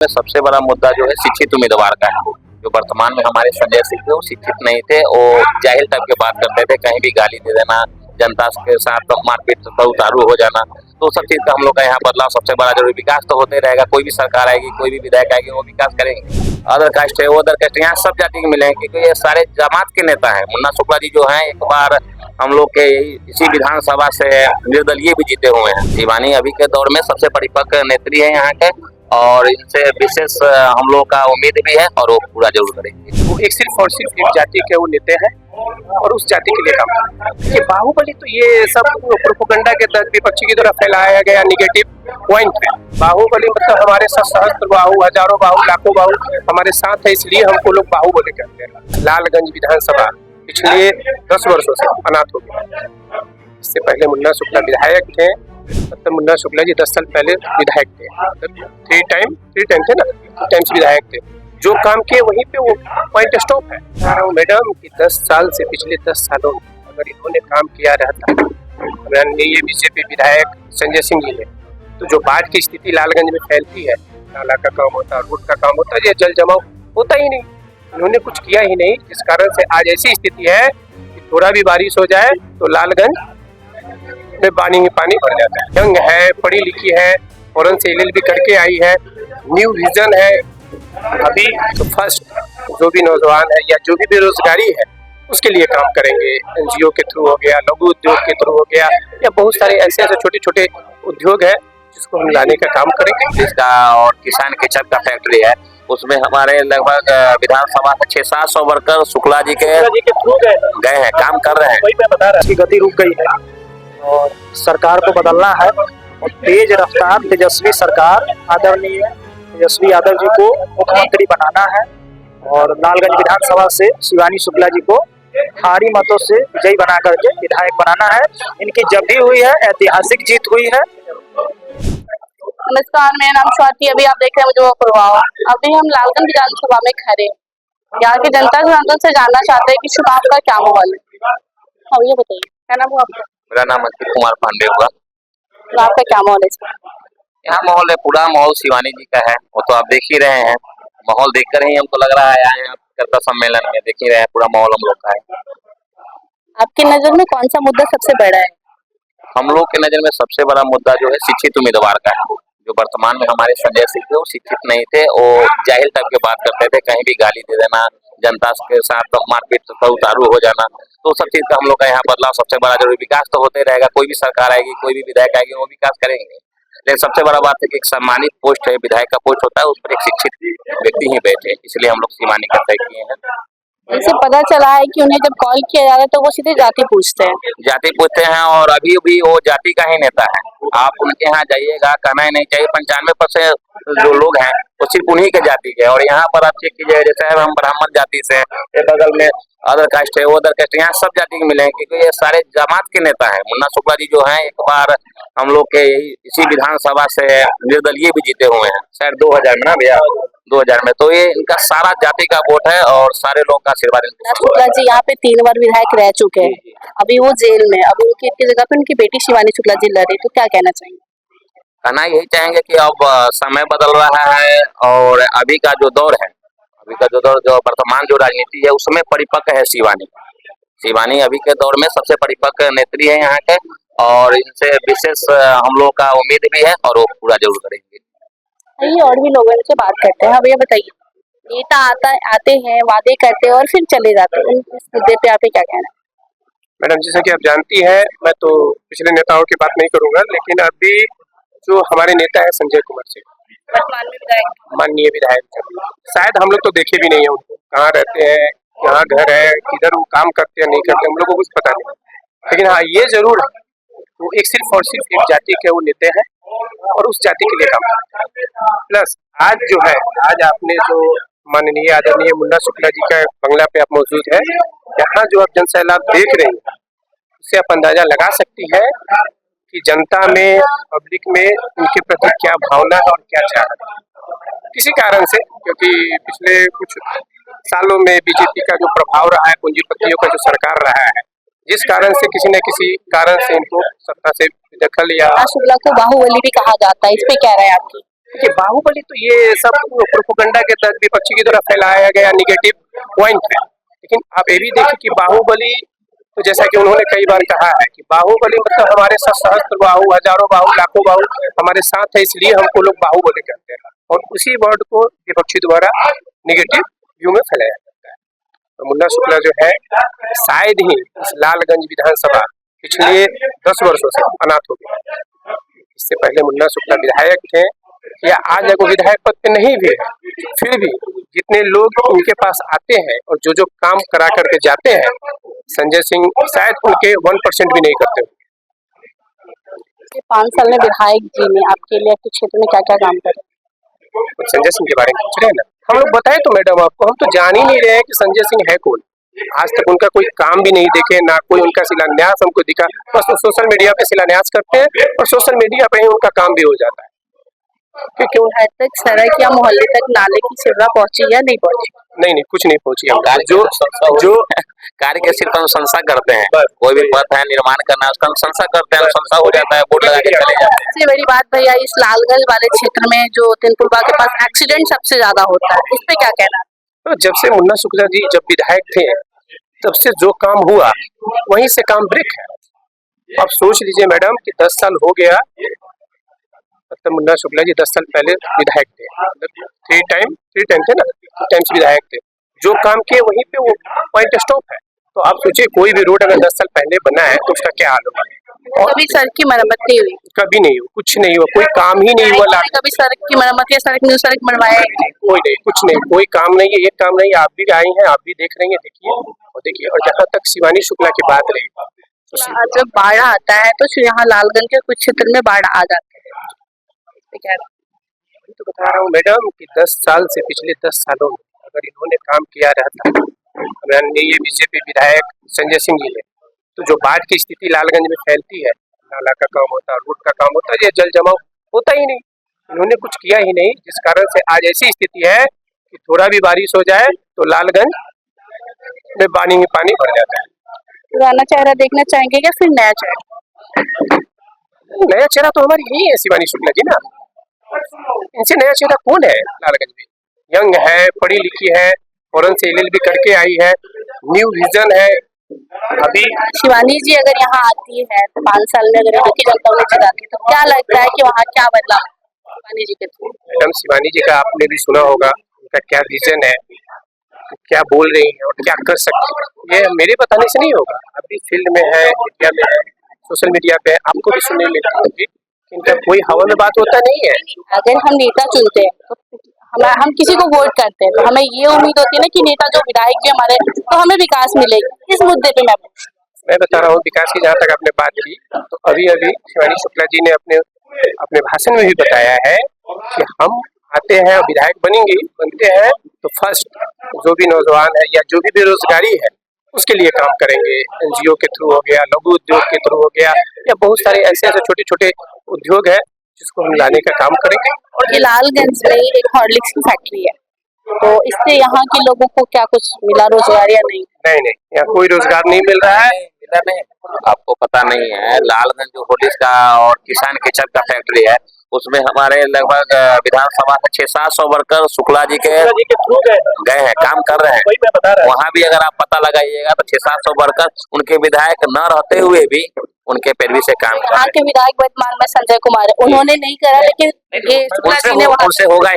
में सबसे बड़ा मुद्दा जो है शिक्षित उम्मीदवार का है। जो वर्तमान में हमारे संजय सिंह थे वो शिक्षित नहीं थे, वो जाहिल टाइप की बात करते थे, कहीं भी गाली दे देना, जनता के साथ मारपीट तथा उतारू हो जाना। तो सब चीज का हम लोग का यहाँ बदलाव सबसे बड़ा जरूरी। विकास तो होते रहेगा, कोई भी सरकार आएगी, कोई भी विधायक आएगी, वो विकास करेंगे। अदर कास्ट है वो अदर कास्ट, यहाँ सब जाति के मिलेंगे क्योंकि ये सारे जमात के नेता हैं। मुन्ना शुक्ला जी जो हैं एक बार हम लोग के इसी विधानसभा से निर्दलीय भी जीते हुए हैं। शिवानी अभी के दौर में सबसे परिपक्व नेत्री है यहाँ के, और इनसे विशेष हम लोग का उम्मीद भी है और वो पूरा जरूर करेंगे। वो एक सिर्फ और सिर्फ एक जाति के वो नेता है और उस जाति के लिए काम। ये बाहुबली तो ये सब प्रोपेगेंडा के तहत विपक्षी की तरफ फैलाया गया निगेटिव पॉइंट है। बाहुबली मतलब हमारे साथ सहस्त्र बाहु, हजारों बाहु, लाखों बाहु हमारे साथ है, इसलिए हमको लोग बाहुबली कहते हैं। लालगंज विधानसभा पिछले 10 वर्षों से अनाथ हो गया। इससे पहले मुन्ना शुक्ला विधायक थे, मतलब मुन्ना शुक्ला जी 10 साल पहले विधायक थे, मतलब 3 टाइम थे ना, 2 टाइम्स विधायक थे। जो काम किए वहीं पे वो पॉइंट स्टॉप है। मैडम कि 10 साल से पिछले 10 सालों में अगर इन्होंने काम किया रहता ये बीजेपी विधायक संजय सिंह जी ने, तो जो बाढ़ की स्थिति लालगंज में फैलती है, नाला का काम होता, रोड का काम होता, ये जल जमाव होता ही नहीं। इन्होंने कुछ किया ही नहीं, जिस कारण से आज ऐसी स्थिति है कि थोड़ा भी बारिश हो जाए तो लालगंज में पानी ही पानी भर जाता है। यंग है, पढ़ी लिखी है, फौरन से LLB करके आई है, न्यू विजन है। अभी तो फर्स्ट जो भी नौजवान है या जो भी बेरोजगारी है उसके लिए काम करेंगे। NGO के थ्रू हो गया, लघु उद्योग के थ्रू हो गया, या बहुत सारे ऐसे छोटे छोटे उद्योग है जिसको हम लाने का काम करेंगे। इसका और किसान किचन का फैक्ट्री है, उसमें हमारे लगभग विधानसभा से 600-700 वर्कर शुक्ला जी के थ्रू गए हैं, काम कर रहे हैं। वही मैं बता रहा, इसकी गति रुक गई है और सरकार को बदलना है और तेज रफ्तार तेजस्वी सरकार आदरणीय तेजस्वी यादव जी को मुख्यमंत्री बनाना है और लालगंज विधानसभा से शिवानी शुक्ला जी को भारी मतों से विजयी बना करके विधायक बनाना है। इनकी जब भी हुई है ऐतिहासिक जीत हुई है। नमस्कार, मेरा नाम स्वाति। अभी आप देख रहे हैं मुझे प्रभाव। अभी हम लालगंज विधानसभा में खड़े, यहाँ की जनता जो हमसे से जानना चाहते हैं कि शुभ आपका क्या माहौल है। हाँ ये बताइए, क्या नाम हुआ आपका? मेरा नाम अंकित कुमार पांडे हुआ। तो आपका क्या माहौल है इसमें? यहाँ माहौल है, पूरा माहौल शिवानी जी का है, वो तो आप देख ही रहे हैं। माहौल देखकर ही हमको लग रहा है आए हैं कर्ता सम्मेलन में, देख ही रहे हैं पूरा माहौल हम लोग का है। आपकी नजर में कौन सा मुद्दा सबसे बड़ा है? हम लोग के नजर में सबसे बड़ा मुद्दा जो है शिक्षित उम्मीदवार का है। जो वर्तमान में हमारे संजय सिंह थे वो शिक्षित नहीं थे, वो जाहिल टाइप की बात करते थे, कहीं भी गाली दे देना, जनता के साथ मारपीट तथा उतारू हो जाना। तो सब चीज का हम लोग का यहाँ बदलाव सबसे बड़ा जरूरी। विकास तो होते रहेगा, कोई भी सरकार आएगी, कोई भी विधायक आएगी, वो विकास करेंगे। लेकिन सबसे बड़ा बात है कि एक सम्मानित पोस्ट है, विधायक का पोस्ट होता है, उस पर एक शिक्षित व्यक्ति ही बैठे, इसलिए हम लोग शिवानी का तय किए हैं। इससे पता चला है कि उन्हें जब कॉल किया जाता है तो वो सीधे जाति पूछते हैं। जाति पूछते हैं और अभी भी वो जाति का ही नेता है। आप उनके यहाँ जाइएगा, कहना ही नहीं चाहिए, 95% जो लोग हैं वो सिर्फ उन्हीं के जाति के। और यहाँ पर आप चेक कीजिए, जैसे हम ब्राह्मण जाति से, बगल में अदर कास्ट है वो अदर कास्ट, यहाँ सब जाति के मिलेंगे क्योंकि ये सारे जमात के नेता हैं। मुन्ना शुक्ला जी जो हैं एक बार हम लोग के इसी विधानसभा से निर्दलीय भी जीते हुए हैं, शायद 2000 में ना भैया, 2000 में। तो ये इनका सारा जाति का वोट है और सारे लोगों का आशीर्वाद। शुक्ला जी यहाँ पे 3 बार विधायक रह चुके हैं, अभी वो जेल में, अभी उनकी जगह पे उनकी बेटी शिवानी शुक्ला जी लड़ी, तो क्या कहना चाहिए? कहना यही चाहेंगे कि अब समय बदल रहा है और अभी का जो दौर है, अभी का जो दौर, जो वर्तमान जो राजनीति है उसमें परिपक्व है शिवानी। शिवानी अभी के दौर में सबसे परिपक्व नेत्री है यहाँ के, और इनसे विशेष हम लोग का उम्मीद भी है और वो पूरा जरूर करेंगे। ये और भी लोगों से बात करते हैं। हाँ भैया बताइए, नेता आते हैं, वादे करते हैं और फिर चले जाते हैं, इस मुद्दे पे आप क्या कहना है? मैडम जैसा कि आप जानती है, मैं तो पिछले नेताओं की बात नहीं करूंगा, लेकिन अभी जो हमारे नेता है संजय कुमार सिंह, वर्तमान में विधायक, माननीय विधायक, शायद हम लोग तो देखे भी नहीं है उनको, कहाँ रहते हैं, कहाँ घर है, किधर वो काम करते हैं नहीं करते, हम लोग को कुछ पता नहीं। लेकिन हाँ ये जरूर है, वो एक सिर्फ और सिर्फ एक जाति के वो नेता है और उस जाति के लिए काम करते हैं। प्लस आज जो है, आज आपने जो माननीय आदरणीय मुन्ना शुक्ला जी का बंगला पे आप मौजूद है, यहाँ जो आप जनसैलाब देख रहे हैं उससे आप अंदाजा लगा सकती है कि जनता में, पब्लिक में उनके प्रति क्या भावना है और क्या चाह है। किसी कारण से, क्योंकि पिछले कुछ सालों में बीजेपी का जो प्रभाव रहा है, पूंजीपतियों का जो सरकार रहा है, जिस कारण से किसी न किसी कारण से इनको सत्ता से दखल या शुक्ला को बाहुबली भी कहा जाता है, इस पे क्या राय आपकी? कि बाहुबली तो ये सब प्रोपोगंडा के तहत विपक्षी की तरफ फैलाया गया निगेटिव पॉइंट है। लेकिन आप ये भी देखिए कि बाहुबली तो जैसा कि उन्होंने कई बार कहा है कि बाहुबली मतलब हमारे साथ सहस्त्र बाहु, हजारों बाहु, लाखों बाहु हमारे साथ है, इसलिए हमको लोग बाहुबली कहते हैं। और उसी वर्ड को विपक्षी द्वारा निगेटिव व्यू में फैलाया जाता है। तो मुन्ना शुक्ला जो है शायद ही इस लालगंज विधानसभा पिछले 10 वर्षों से अनाथ हो गया। इससे पहले मुन्ना शुक्ला विधायक थे या आज अगर विधायक पद पे नहीं भी है, फिर भी जितने लोग उनके पास आते हैं और जो काम करा करके जाते हैं, संजय सिंह शायद उनके 1% भी नहीं करते। 5 साल में विधायक जी ने आपके लिए आपके क्षेत्र में क्या क्या काम करे? संजय सिंह के बारे में पूछ रहे हैं ना, हम लोग बताए तो मैडम आपको, हम तो जान ही नहीं रहे हैं कि संजय सिंह है कौन। आज तक उनका कोई काम भी नहीं देखे, ना कोई उनका शिलान्यास हमको दिखा। बस वो सोशल मीडिया पे शिलान्यास करते हैं और सोशल मीडिया पे ही उनका काम भी हो जाता है। क्योंकि घर तक सड़क या मोहल्ले तक नाले की सुविधा पहुंची या नहीं पहुंची? नहीं, कुछ नहीं पहुंची। हम जो कार्य के सिर्फ अनुशंसा करते हैं, कोई भी पथ है निर्माण करना है उसका अनुशंसा करते हैं, अनुशंसा हो जाता है, बोर्ड लगा के चले जाते हैं। सबसे बड़ी बात भैया, इस लालगंज वाले क्षेत्र में जो तेंदुलपा के पास एक्सीडेंट सबसे ज्यादा होता है, इस पे क्या कहना? तो जब से मुन्ना शुक्ला जी जब विधायक थे तब से जो काम हुआ वहीं से काम ब्रेक है। अब सोच लीजिए मैडम कि 10 साल हो गया, मतलब मुन्ना शुक्ला जी 10 साल पहले विधायक थे, मतलब 3 टाइम थे ना, 2 टाइम्स विधायक थे। जो काम किए वहीं पे वो पॉइंट स्टॉप है। तो आप सोचिए कोई भी रोड अगर 10 साल पहले बना है तो उसका क्या हाल होगा। और कभी सड़क की मरम्मत नहीं हुई? कभी नहीं हुआ, कुछ नहीं हुआ, कोई काम ही नहीं हुआ। कभी सड़क की मरम्मत या सड़क बनवाए? कोई नहीं, कुछ नहीं, कोई काम नहीं है, एक काम नहीं। आप भी आई हैं, आप भी देख रही हैं, देखिए। और जहाँ तक शिवानी शुक्ला की बात रही, जब बाढ़ आता है तो यहाँ लालगंज के कुछ क्षेत्र में बाढ़ आ जाती है। तो बता रहा हूँ मैडम कि 10 साल से पिछले 10 सालों में अगर इन्होंने काम किया रहता, ये बीजेपी विधायक संजय सिंह जी ने, तो जो बाढ़ की स्थिति लालगंज में फैलती है, नाला का काम होता, रोड का काम होता, ये जल जमाव होता ही नहीं। इन्होंने कुछ किया ही नहीं, जिस कारण से आज ऐसी स्थिति है कि थोड़ा भी बारिश हो जाए तो लालगंज में पानी भर जाता है। पुराना चेहरा देखना चाहेंगे या फिर नया चेहरा? नया चेहरा तो हमारी यही है शिवानी शुक्ला जी ना। इनसे नया चेहरा कौन है लालगंज में? यंग है, पढ़ी लिखी है, फौरन से LLB करके आई है, न्यू विजन है। अभी शिवानी जी अगर यहाँ आती है तो 5 साल में अगर यहाँ की जनता उन्हें जिताती है तो क्या लगता है कि वहाँ क्या बदलाव शिवानी जी के थ्रू? मैडम शिवानी जी का आपने भी सुना होगा, उनका क्या विजन है, क्या बोल रही है और क्या कर सकती है, ये मेरे बताने से नहीं होगा। अभी फील्ड में है, मीडिया में है, सोशल मीडिया पे आपको भी सुनने मिलती होगी। इनका कोई हवा में बात होता नहीं है। अगर हम नेता चुनते हैं तो हम किसी को वोट करते हैं तो हमें ये उम्मीद होती है ना कि नेता जो विधायक जी हमारे, तो हमें विकास मिलेगी। इस मुद्दे पे मैं बता रहा हूँ विकास की, जहाँ तक आपने बात की, तो अभी शिवानी शुक्ला जी ने अपने भाषण में भी बताया है कि हम आते हैं और विधायक बनते हैं तो फर्स्ट जो भी नौजवान है या जो भी बेरोजगारी है उसके लिए काम करेंगे। NGO के थ्रू हो गया, लघु उद्योग के थ्रू हो गया, या बहुत सारे ऐसे छोटे छोटे उद्योग है जिसको हम लाने का काम करेंगे। और लालगंज में एक हॉर्लिक्स की फैक्ट्री है, तो इससे यहाँ के लोगों को क्या कुछ मिला रोजगार या नहीं? नहीं, यहाँ कोई रोजगार नहीं मिल रहा है। आपको पता नहीं है, लालगंज जो हॉर्लिक्स का और किसान किचन का फैक्ट्री है, उसमें हमारे लगभग विधानसभा से 600-700 वर्कर शुक्ला जी के थ्रू गए हैं, काम कर रहे हैं। वहाँ भी अगर आप पता लगाइएगा तो 600-700 वर्कर उनके विधायक न रहते हुए भी उनके पैरवी से काम कर रहे हैं। के विधायक वर्तमान में संजय कुमार है, उन्होंने नहीं करा, लेकिन ये शुक्ला जी ने उनसे होगा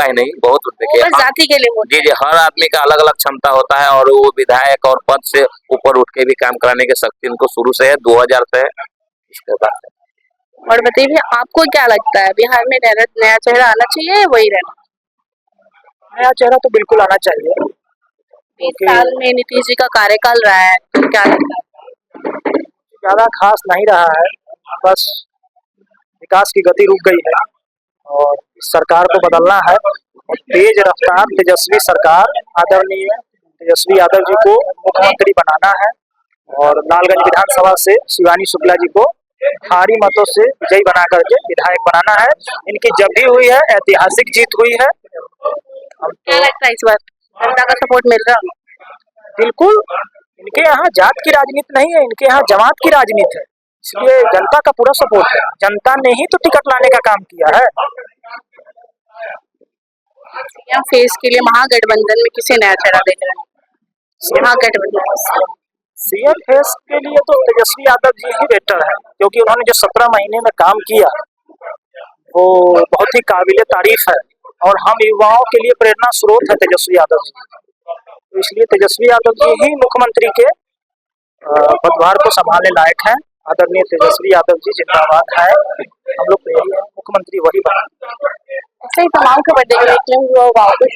ही नहीं। बहुत देखिए जाति के लिए जी, हर आदमी का अलग अलग क्षमता होता है और वो विधायक और पद से ऊपर उठ के भी काम कराने की शक्ति उनको शुरू से है, 2000 से इसके बाद। और बताइए आपको क्या लगता है, बिहार में नया चेहरा आना चाहिए या वही रहना? नया चेहरा तो बिल्कुल आना चाहिए। 20 साल में नीतीश जी का कार्यकाल रहा है, तो क्या लगता है? ज्यादा खास नहीं रहा है, बस विकास की गति रुक गई है और इस सरकार को बदलना है और तेज रफ्तार तेजस्वी सरकार आदरणीय तेजस्वी यादव जी को मुख्यमंत्री बनाना है और लालगंज विधानसभा से शिवानी शुक्ला जी को भारी मतों से विजयी बना करके विधायक बनाना है। इनकी जब भी हुई है ऐतिहासिक जीत हुई है। क्या लगता है इस बार जनता का सपोर्ट मिल रहा है? बिल्कुल, इनके यहाँ जात की राजनीति नहीं है, इनके यहाँ जमात की राजनीति है। इसलिए जनता का पूरा सपोर्ट है, जनता ने ही तो टिकट लाने का काम किया है। सीएम फेस के लिए महागठबंधन में किसे नया चेहरा देख रहे हैं? महागठबंधन सीएम फेस के लिए तो तेजस्वी यादव जी ही बेटर है, क्योंकि उन्होंने जो 17 महीने में काम किया वो बहुत ही काबिले तारीफ है और हम युवाओं के लिए प्रेरणा स्रोत है तेजस्वी यादव जी। तो इसलिए तेजस्वी यादव जी ही मुख्यमंत्री के पदभार को संभालने लायक हैं। आदरणीय तेजस्वी यादव जी जिंदाबाद है, हम लोग मुख्यमंत्री वही बना। ऐसे ही तमाम खबर देखने के लिए वापस